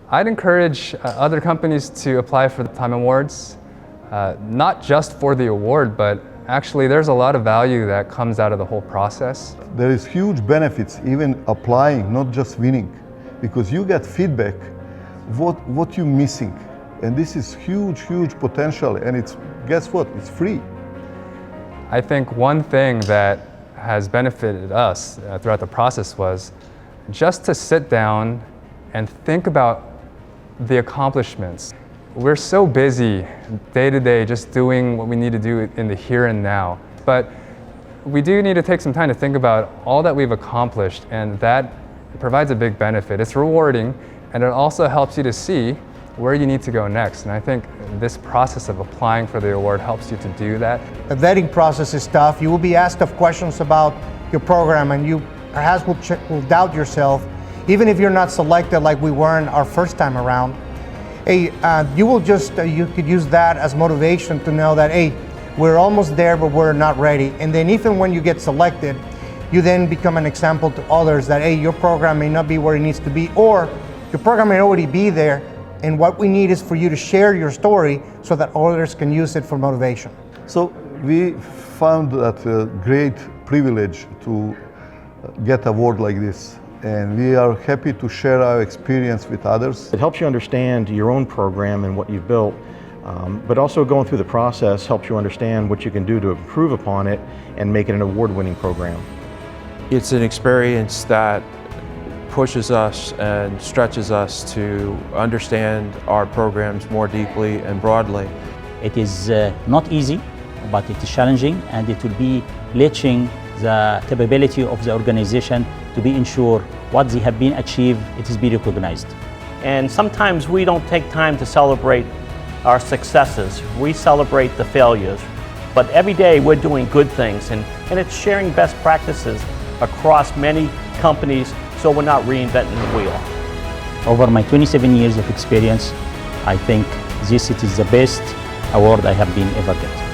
I'd encourage other companies to apply for the Uptime Awards, not just for the award, but actually there's a lot of value that comes out of the whole process. There is huge benefits even applying, not just winning, because you get feedback what you're missing. And this is huge potential, and guess what, it's free. I think one thing that has benefited us throughout the process was just to sit down and think about the accomplishments. We're so busy day to day just doing what we need to do in the here and now. But we do need to take some time to think about all that we've accomplished, and that provides a big benefit. It's rewarding, and it also helps you to see where you need to go next. And I think this process of applying for the award helps you to do that. The vetting process is tough. You will be asked tough questions about your program, and you perhaps will doubt yourself, even if you're not selected like we weren't our first time around. Hey, you could use that as motivation to know that, hey, we're almost there, but we're not ready. And then even when you get selected, you then become an example to others that, hey, your program may not be where it needs to be, or your program may already be there, and what we need is for you to share your story so that others can use it for motivation. So we found that a great privilege to get an award like this. And we are happy to share our experience with others. It helps you understand your own program and what you've built, but also going through the process helps you understand what you can do to improve upon it and make it an award-winning program. It's an experience that pushes us and stretches us to understand our programs more deeply and broadly. It is not easy, but it is challenging, and it will be reaching the capability of the organization to be ensured what they have been achieved, it is be recognized. And sometimes we don't take time to celebrate our successes. We celebrate the failures. But every day we're doing good things, and it's sharing best practices across many companies so we're not reinventing the wheel. Over my 27 years of experience, I think this is the best award I have been ever get.